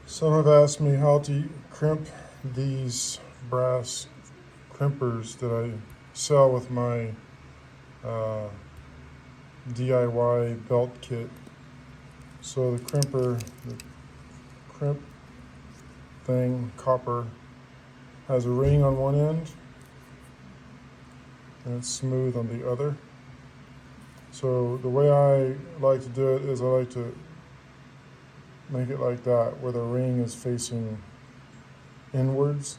Some have asked me how to crimp these brass crimpers that I sell with my DIY belt kit. So the crimp thing, copper, has a ring on one end and it's smooth on the other. So the way I like to do it is I like to make it like that, where the ring is facing inwards.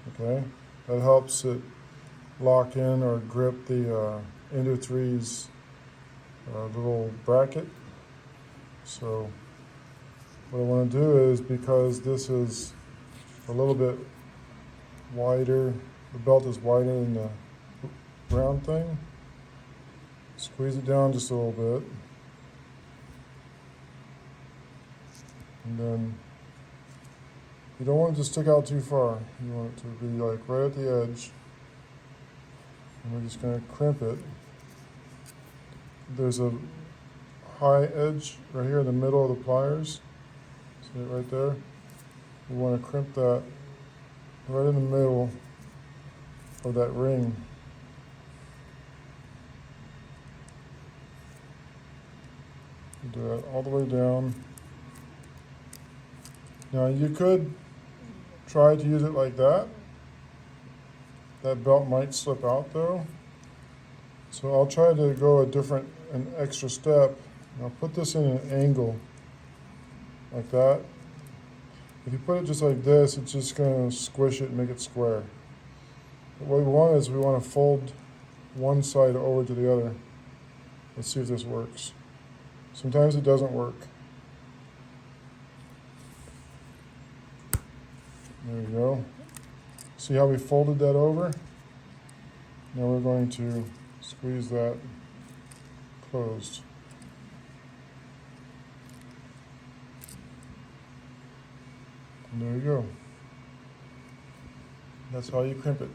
Okay, that helps it lock in or grip the Endo 3's little bracket. So what I want to do is, because this is a little bit wider, the belt is wider than the round thing, squeeze it down just a little bit, and then you don't want it to stick out too far. You want it to be like right at the edge, and we're just going to crimp it. There's a high edge right here in the middle of the pliers. See it right there? We want to crimp that right in the middle of that ring. Do that all the way down. Now you could try to use it like that. That belt might slip out though. So I'll try to go an extra step. I'll put this in an angle like that. If you put it just like this, it's just going to squish it and make it square. But what we want is we want to fold one side over to the other. Let's see if this works. Sometimes it doesn't work. There we go. See how we folded that over? Now we're going to squeeze that closed. And there you go. That's how you crimp it.